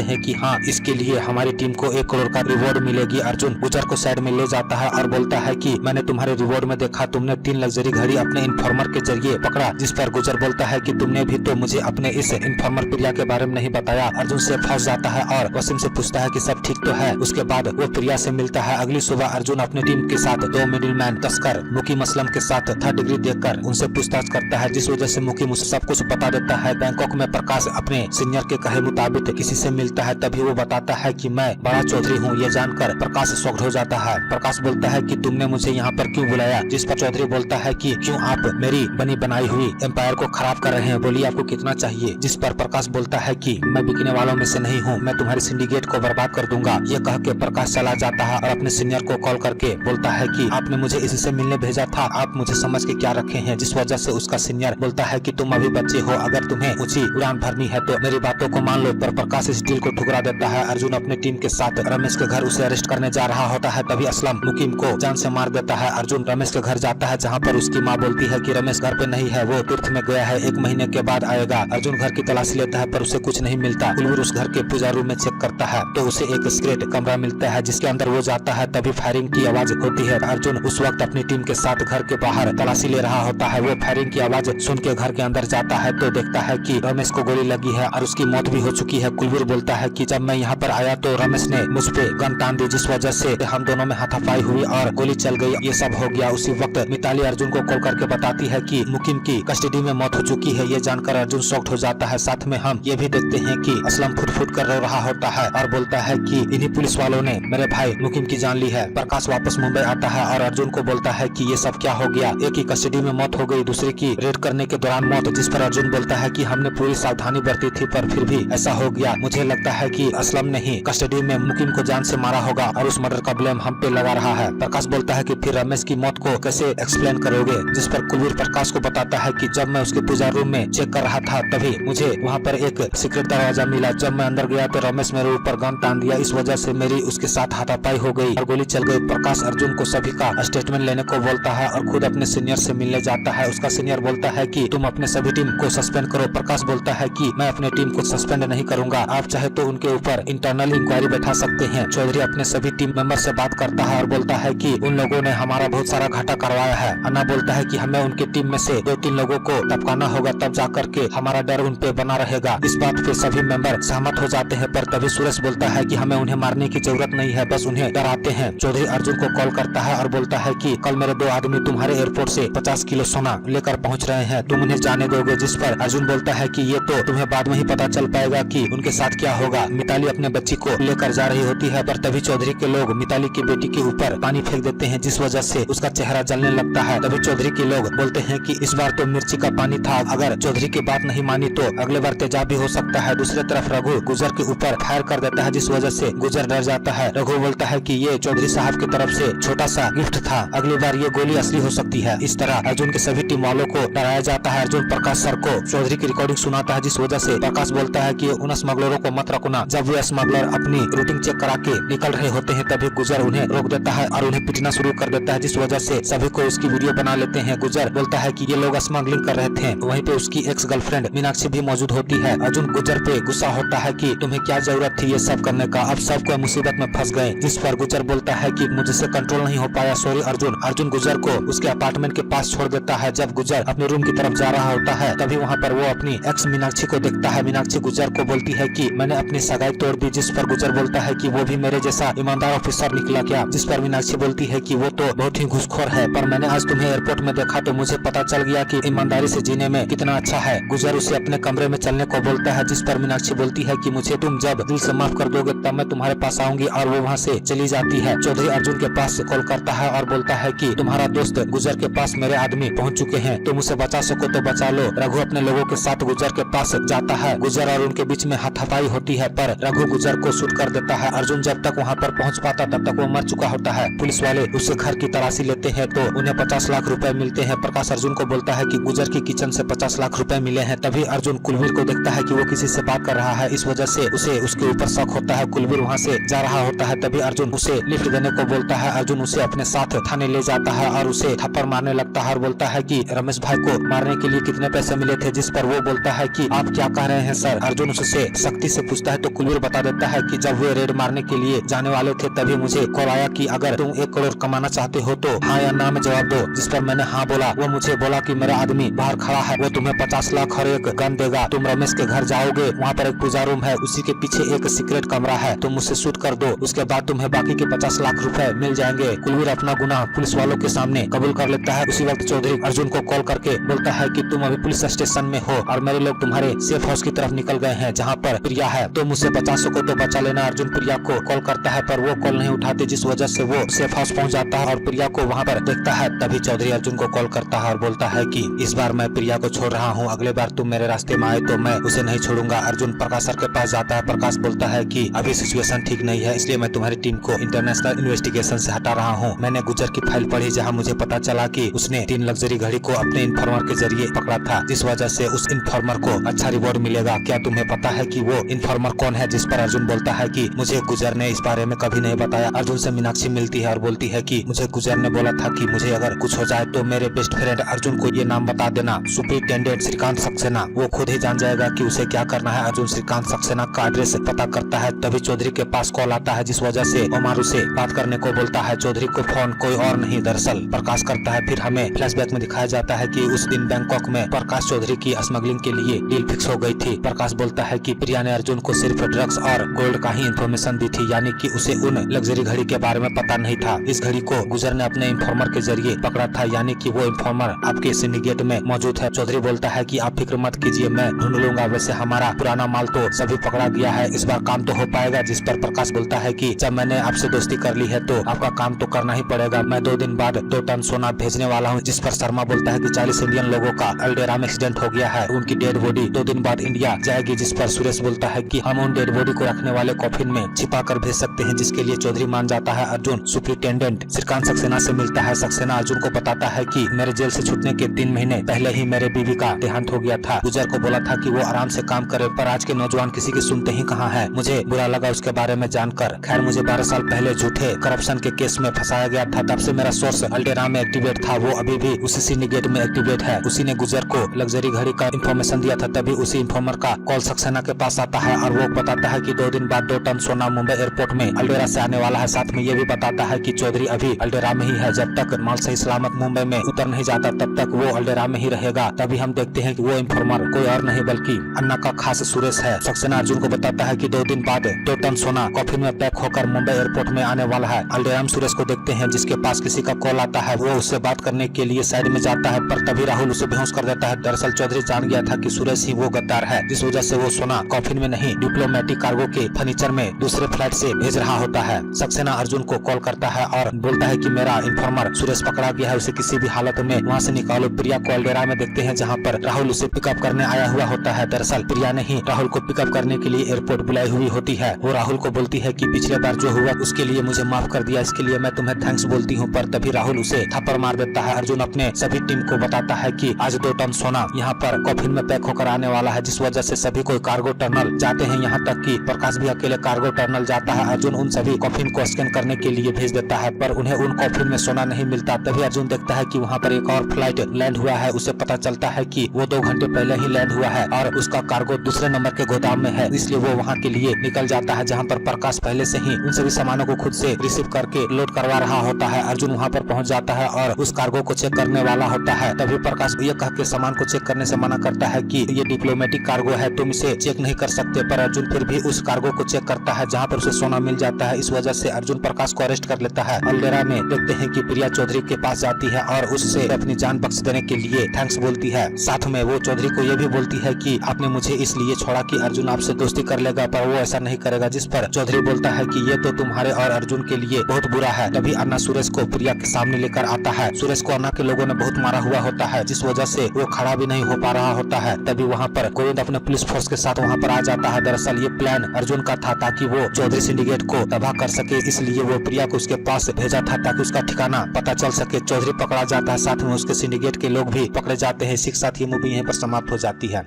हैं कि हाँ, इसके लिए हमारी टीम को 1 करोड़ का रिवॉर्ड मिलेगी। अर्जुन गुजर को साइड में ले जाता है और बोलता है कि मैंने तुम्हारे रिवॉर्ड में देखा तुमने 3 लग्जरी घड़ी अपने इन्फॉर्मर के जरिए पकड़ा, जिस पर गुजर बोलता है कि तुमने भी तो मुझे अपने इस इन्फॉर्मर प्रिया के बारे में नहीं बताया। अर्जुन से फंस जाता है और वसीम से पूछता है कि सब ठीक तो है। उसके बाद वो प्रिया से मिलता है। अगली सुबह अर्जुन अपनी टीम के साथ 2 मिडिलमैन तस्कर मुकीम असलम के साथ 3rd डिग्री देखकर उनसे पूछताछ करता है, जिस वजह से मुकीम उसे सब कुछ बता देता है। बैंकॉक में प्रकाश अपने सीनियर के कहे मुताबिक किसी से मिलता है, तभी वो बताता है कि मैं बड़ा चौधरी हूँ। ये जानकर प्रकाश शॉक्ड हो जाता है। प्रकाश बोलता है कि तुमने मुझे यहाँ पर क्यों बुलाया, जिस पर चौधरी बोलता है कि क्यों आप मेरी बनी बनाई हुई एम्पायर को खराब कर रहे हैं, बोलिए आपको कितना चाहिए। जिस पर प्रकाश बोलता है कि मैं बिकने वालों में से नहीं हूँ, मैं तुम्हारे सिंडिकेट को बर्बाद कर दूंगा। ये कह के प्रकाश चला जाता है और अपने सीनियर को कॉल करके बोलता है कि आपने मुझे इससे मिलने भेजा था, आप मुझे समझ के क्या रखे हैं। जिस वजह से उसका सीनियर बोलता है कि तुम अभी बच्चे हो, अगर तुम्हें ऊंची उड़ान भरनी है तो मेरी बातों को मान लो। पर प्रकाश इस डील को ठुकरा देता है। अर्जुन अपनी टीम के साथ रमेश के घर उसे अरेस्ट करने जा रहा होता है, तभी असलम मुकीम को जान से मार देता है। अर्जुन रमेश के घर जाता है, जहाँ पर उसकी माँ बोलती है कि रमेश घर पे नहीं है, वो तीर्थ में गया है, 1 महीने के बाद आएगा। अर्जुन घर की तलाशी लेता है पर उसे कुछ नहीं मिलता। कुलवीर उस घर के पूजा रूम में चेक करता है तो उसे एक सीक्रेट कमरा मिलता है, जिसके अंदर वो जाता है, तभी फायरिंग की आवाज होती है। अर्जुन उस वक्त अपनी टीम के साथ घर के बाहर तलाशी ले रहा होता है। वो फायरिंग की आवाज सुन के घर के अंदर जाता है तो देखता है कि रमेश को गोली लगी है और उसकी मौत भी हो चुकी है। कुलवीर बोलता है कि जब मैं यहाँ पर आया तो रमेश ने मुझ पे गन तान दी, जिस वजह से हम दोनों में हाथापाई हुई और गोली चल गई। ये सब हो गया। उसी वक्त मिताली अर्जुन को कॉल करके बताती है कि मुकीम की कस्टडी में मौत हो चुकी है। ये जानकर अर्जुन शॉक्ड हो जाता है। साथ में हम ये भी देखते हैं कि असलम फुट फुट कर रो रहा होता है और बोलता है कि इन्हीं पुलिस वालों ने मेरे भाई मुकीम की जान ली है। प्रकाश वापस मुंबई आता है और अर्जुन को बोलता है कि ये सब क्या हो गया, एक की कस्टडी में मौत हो गई, दूसरे की रेड करने के दौरान मौत। जिस पर अर्जुन बोलता है कि हमने पूरी सावधानी बरती थी पर फिर भी ऐसा हो गया। मुझे लगता है कि असलम ने ही कस्टडी में मुकीम को जान से मारा होगा और उस मर्डर का ब्लेम हम पे लगा रहा है। प्रकाश बोलता है कि फिर रमेश की मौत को कैसे एक्सप्लेन करोगे। जिस पर कुलवीर प्रकाश को बताता है कि जब मैं उसके पूजा रूम में चेक कर रहा था तभी मुझे वहाँ पर एक सीक्रेट दरवाजा मिला। जब मैं अंदर गया तो रमेश मेरे ऊपर गन तान दिया, इस वजह से मेरी उसके साथ हाथापाई हो गई और गोली चल गई। प्रकाश अर्जुन को सभी का स्टेटमेंट लेने को बोलता है और खुद अपने सीनियर से मिलने जाता है। उसका सीनियर बोलता है कि तुम अपने सभी टीम को सस्पेंड करो। प्रकाश बोलता है कि मैं अपने टीम को सस्पेंड नहीं करूंगा, आप चाहे तो उनके ऊपर इंटरनल इंक्वायरी बैठा सकते हैं। चौधरी अपने सभी टीम मेंबर से बात करता है और बोलता है कि उन लोगों ने हमारा बहुत सारा घाटा करवाया है। अन्ना बोलता है कि हमें उनकी टीम में से 2-3 लोगों को टपकाना होगा, तब जाकर के हमारा डर उन पे बना रहेगा। इस बात पे सभी मेंबर सहमत हो जाते हैं, पर तभी सुरेश बोलता है कि हमें उन्हें मारने की जरूरत नहीं है, बस उन्हें डराते हैं। चौधरी अर्जुन को कॉल करता है और बोलता है कि कल मेरे 2 आदमी तुम्हारे एयरपोर्ट से 50 किलो सोना लेकर पहुंच रहे हैं, तुम उन्हें जाने दोगे। जिस पर अर्जुन बोलता है कि ये तो तुम्हें बाद में ही पता चल पाएगा कि उनके साथ क्या होगा। मिताली अपने बच्ची को लेकर जा रही होती है, पर तभी चौधरी के लोग मिताली की बेटी के ऊपर पानी फेंक देते हैं, जिस वजह से उसका चेहरा जलने लगता है। तभी चौधरी के लोग बोलते हैं कि इस बार तो मिर्ची का पानी था, अगर चौधरी की बात नहीं मानी तो अगले बार तेजाब भी हो सकता है। दूसरी तरफ रघु गुजर के ऊपर फायर कर देता है, जिस वजह से गुजर डर जाता है। रघु बोलता है कि ये चौधरी साहब की तरफ से छोटा सा गिफ्ट था, अगली बार ये गोली असली हो सकती है। इस तरह अर्जुन के सभी टीम वालों को डराया जाता है। अर्जुन प्रकाश सर को चौधरी की रिकॉर्डिंग सुनाता है, जिस वजह से प्रकाश बोलता है कि उन स्मगलरों को मत रखना। जब वे स्मगलर अपनी रूटिंग चेक करा के निकल रहे होते हैं तभी गुजर उन्हें रोक देता है और उन्हें पिटना शुरू कर देता है, जिस वजह से सभी को उसकी वीडियो बना लेते हैं। गुजर बोलता है कि ये लोग स्मगलिंग कर रहे थे। वहीं पे उसकी एक्स गर्लफ्रेंड मीनाक्षी भी मौजूद होती है। अर्जुन गुजर पे गुस्सा होता है कि तुम्हें क्या जरूरत थी ये सब करने का, अब सब कोई मुसीबत में फंस गए। जिस पर गुजर बोलता है कि मुझसे कंट्रोल नहीं हो पाया, सॉरी अर्जुन। अर्जुन गुजर को उसके अपार्टमेंट के पास छोड़ देता है। जब गुजर अपने रूम की तरफ जा रहा होता है तभी वहाँ पर वो अपनी एक्स मीनाक्षी को देखता है। मीनाक्षी गुजर को बोलती है कि मैंने अपनी सगाई तोड़ दी, जिस पर गुजर बोलता है कि वो भी मेरे जैसा ईमानदार ऑफिसर निकला क्या। जिस पर मीनाक्षी बोलती है कि वो तो बहुत ही घुसखोर है, पर मैंने आज तुम्हें एयरपोर्ट में देखा तो मुझे पता चल गया कि ईमानदारी से जीने में कितना अच्छा है। गुजर उसे अपने कमरे में चलने को बोलता है, जिस पर मीनाक्षी बोलती है कि मुझे तुम जब दिल से माफ कर दोगे तब मैं तुम्हारे पास आऊंगी, और वो वहाँ से चली जाती है। चौधरी अर्जुन के पास कॉल करता है और बोलता है कि तुम्हारा दोस्त गुजर के पास मेरे आदमी पहुँच चुके हैं, तुम उसे बचा सको तो बचा लो। रघु अपने लोगों के साथ गुजर के पास जाता है। गुजर और उनके बीच में हाथापाई होती है, पर रघु गुजर को शूट कर देता है। अर्जुन जब तक वहाँ पर पहुँच पाता तब तक वो मर चुका होता है। पुलिस वाले उसके घर की तलाशी लेते हैं तो उन्हें 50 लाख रुपए मिलते हैं। प्रकाश अर्जुन को बोलता है कि गुजर की किचन से 50 लाख रुपए मिले हैं। तभी अर्जुन कुलवीर को देखता है कि वो किसी से बात कर रहा है, इस वजह से उसे उसके ऊपर शक होता है। कुलवीर वहाँ से जा रहा होता है तभी अर्जुन उसे लिफ्ट देने को बोलता है। अर्जुन उसे अपने साथ थाने ले जाता है और उसे थप्पड़ मारने लगता है और बोलता है कि रमेश भाई को मारने के लिए कितने पैसे मिले थे, जिस पर वो बोलता है कि आप क्या कह रहे हैं सर। अर्जुन उससे सख्ती से पूछता है तो कुलवीर बता देता है कि जब वे रेड मारने के लिए जाने वाले थे तभी मुझे कॉल आया कि अगर तुम 1 करोड़ कमाना चाहते हो तो हाँ या ना में जवाब दो। जिस पर मैंने हाँ बोला। वो मुझे बोला कि मेरा आदमी बाहर खड़ा है, वो तुम्हें 50 लाख और एक गन देगा। तुम रमेश के घर जाओगे, वहाँ पर एक पूजा रूम है, उसी के पीछे एक सीक्रेट कमरा है, तुम मुझसे शूट कर दो, उसके बाद तुम्हें बाकी के 50 लाख रुपए मिल जाएंगे। कुलवीर अपना गुनाह पुलिस वालों के सामने कबूल कर लेता है। उसी वक्त चौधरी अर्जुन को कॉल करके बोलता है कि तुम अभी पुलिस स्टेशन में हो और मेरे लोग तुम्हारे सेफ हाउस की तरफ निकल गए हैं जहाँ पर प्रिया है, तो मुझसे बचा सको तो बचा लेना। अर्जुन प्रिया को कॉल करता है पर वो कॉल नहीं उठाते, जिस वजह से वो सेफ हाउस पहुँच जाता है और प्रिया को वहाँ पर देखता है। तभी चौधरी अर्जुन को कॉल करता है और बोलता है कि इस बार मैं प्रिया को छोड़ रहा हूँ, अगले बार तुम मेरे रास्ते में आए तो मैं उसे नहीं छोड़ूंगा। अर्जुन प्रकाश सर के पास जाता है। प्रकाश बोलता है कि अभी सिचुएशन ठीक नहीं है, इसलिए मैं तुम्हारी टीम को इंटरनेशनल इन्वेस्टिगेशन से हटा रहा हूँ। मैंने गुजर की फाइल पढ़ी जहाँ मुझे पता चला कि उसने 3 लग्जरी घड़ी को अपने इन्फॉर्मर के जरिए पकड़ा था, जिस वजह से उस इन्फॉर्मर को अच्छा रिवॉर्ड मिलेगा। क्या तुम्हें पता है कि वो इन्फॉर्मर कौन है? जिस पर अर्जुन बोलता है कि मुझे गुजर ने इस बारे में कभी नहीं बताया। अर्जुन से मीनाक्षी मिलती है और बोलती है कि मुझे गुजर ने बोला था कि मुझे अगर कुछ हो जाए तो मेरे बेस्ट फ्रेंड अर्जुन को ये नाम बता देना, सुपरिटेंडेंट श्रीकांत सक्सेना, वो खुद ही जान जाएगा कि उसे क्या करना है। अर्जुन श्रीकांत सक्सेना का एड्रेस पता करता है। तभी चौधरी के पास कॉल आता है, जिस वजह से ओमारू से बात करने को बोलता है। चौधरी को फोन कोई और नहीं दरअसल प्रकाश करता है। फिर हमें फ्लैशबैक में दिखाया जाता है कि उस दिन बैंकॉक में प्रकाश चौधरी की स्मगलिंग के लिए डील फिक्स हो गई थी। प्रकाश बोलता है कि प्रिया ने अर्जुन को सिर्फ ड्रग्स और गोल्ड का ही इन्फॉर्मेशन दी थी, यानी कि उसे उन लग्जरी घड़ी के बारे में पता नहीं था। इस घड़ी को गुजर ने अपने इन्फॉर्मर के जरिए पकड़ा था, यानी कि वो इन्फॉर्मर आपके सिंडिकेट में मौजूद है। चौधरी बोलता है कि आप फिक्र मत कीजिए, मैं ढूंढ लूंगा, वैसे हमारा पुराना माल तो सभी पकड़ा गया है, इस बार काम तो हो पाएगा। जिस पर प्रकाश बोलता है कि जब मैंने आपसे दोस्ती कर ली है तो आपका काम तो करना ही पड़ेगा। मैं 2 दिन बाद 2 टन सोना भेजने वाला हूँ। जिस पर शर्मा बोलता है कि 40 इंडियन लोगों का अल्डेरा में एक्सीडेंट हो गया है, उनकी डेड बॉडी 2 दिन बाद इंडिया जाएगी। जिस पर सुरेश बोलता है कि हम उन डेड बॉडी को रखने वाले कॉफिन में छिपा कर भेज सकते हैं, जिसके लिए चौधरी मान जाता है। अर्जुन सुपरिटेंडेंट श्रीकांत सक्सेना से मिलता है। सक्सेना अर्जुन को बताता है कि मेरे जेल से छूटने के 3 महीने पहले ही मेरे बीवी का देहांत हो गया था। गुजर को बोला था कि वो आराम से काम करे, पर आज के नौजवान किसी की सुनते ही कहाँ है। मुझे बुरा लगा उसके बारे में जानकर। खैर, मुझे 12 साल पहले झूठे करप्शन के केस में फंसाया गया था, तब से मेरा सोर्स अल्डेरा में एक्टिवेट था, वो अभी भी उसी सिंडिकेट में एक्टिवेट है। उसी ने गुजर को लग्जरी घड़ी का इन्फॉर्मेशन दिया था। तभी उसी इन्फॉर्मर का कॉल सक्सेना के पास आता है और वो बताता है कि 2 दिन बाद 2 टन सोना मुंबई एयरपोर्ट में अल्डेरा से आने वाला है। साथ में ये भी बताता है कि चौधरी अभी अल्डेरा में ही है, जब तक माल सही सलामत मुंबई में उतर नहीं जाता तब तक वो अल्डेरा में ही रहेगा। तभी हम देखते हैं कि वो इन्फॉर्मर कोई और नहीं बल्कि अन्ना का खास सुरेश है। सक्सेना अर्जुन को बताता है कि 2 दिन बाद 2 टन सोना कॉफिन में पैक होकर मुंबई एयरपोर्ट में आने वाला है। अल्डेरा में सुरेश को देखते हैं, जिसके पास किसी का कॉल आता है। वो उससे बात करने के लिए साइड में जाता है, पर तभी राहुल उसे बेहोश कर देता है। दरअसल चौधरी जान गया था कि सुरेश ही वो गद्दार है, जिस वजह से वो सोना कॉफिन में नहीं डिप्लोमेटिक कार्गो के फर्नीचर में दूसरे फ्लाइट से भेज रहा होता है। सक्सेना अर्जुन को कॉल करता है और बोलता है कि मेरा इन्फॉर्मर सुरेश पकड़ा गया है, उसे किसी भी हालत में वहाँ से निकालो। प्रिया को अल्डेरा में देखते हैं, जहाँ पर राहुल उसे पिकअप करने आया हुआ होता है। दरअसल प्रिया ने ही राहुल को पिकअप करने के लिए एयरपोर्ट बुलाई हुई होती है। वो राहुल को बोलती है कि पिछले बार जो हुआ उसके लिए मुझे माफ कर दिया, इसके लिए मैं तुम्हें थैंक्स बोलती हूँ। पर तभी राहुल उसे थप्पड़ मार देता है। अर्जुन अपने सभी टीम को बताता है कि आज 2 टन सोना यहाँ पर कॉफिन में पैक होकर आने वाला है, जिस वजह से सभी कोई कार्गो टर्मिनल जाते हैं, यहाँ तक कि प्रकाश भी अकेले कार्गो टर्मिनल जाता है। अर्जुन उन सभी कॉफिन को स्कैन करने के लिए भेज देता है, पर उन्हें उन कॉफिन में सोना नहीं मिलता। तभी अर्जुन देखता है कि वहाँ पर एक और फ्लाइट लैंड हुआ है। उसे पता चलता है कि वो 2 घंटे पहले ही लैंड हुआ है और उसका कार्गो दूसरे नंबर के गोदाम में है, इसलिए वो वहाँ के लिए निकल जाता है, जहाँ पर प्रकाश पहले से ही उन सभी सामानों को खुद से रिसीव करके लोड करवा रहा होता है। अर्जुन वहाँ पर पहुँच जाता है और उस कार्गो को चेक करने वाला होता है। तभी प्रकाश ये कह के सामान को चेक करने से मना करता है कि ये डिप्लोमेटिक कार्गो है, तुम इसे चेक नहीं कर सकते। पर अर्जुन फिर भी उस कार्गो को चेक करता है, जहाँ पर उसे सोना मिल जाता है। इस वजह से अर्जुन प्रकाश को अरेस्ट कर लेता है। अल्डेरा में देखते हैं कि प्रिया चौधरी के पास जाती है और उससे अपनी जान बख्श देने के लिए थैंक्स बोलती है। साथ में वो चौधरी को ये भी बोलती है कि आपने मुझे इसलिए छोड़ा कि अर्जुन आपसे दोस्ती कर लेगा, पर वो ऐसा नहीं करेगा। जिस पर चौधरी बोलता है कि ये तो तुम्हारे और अर्जुन के लिए बहुत बुरा है। तभी अन्ना सुरेश को प्रिया के सामने लेकर आता है। सुरेश को अन्ना के लोगों ने बहुत मारा हुआ होता है, जिस वजह से वो खड़ा भी नहीं हो पा रहा होता है। तभी वहाँ पर गोविंद अपने पुलिस फोर्स के साथ वहाँ पर आ जाता है। दरअसल ये प्लान अर्जुन का था ताकि वो चौधरी सिंडिकेट को तबाह कर सके, इसलिए वो प्रिया को उसके पास भेजा था ताकि उसका ठिकाना पता चल सके। चौधरी पकड़ा जाता है, साथ में उसके सिंडिकेट के लोग भी पकड़े जाते हैं। इसी के साथ ये मूवी यहीं पर समाप्त हो जाती है।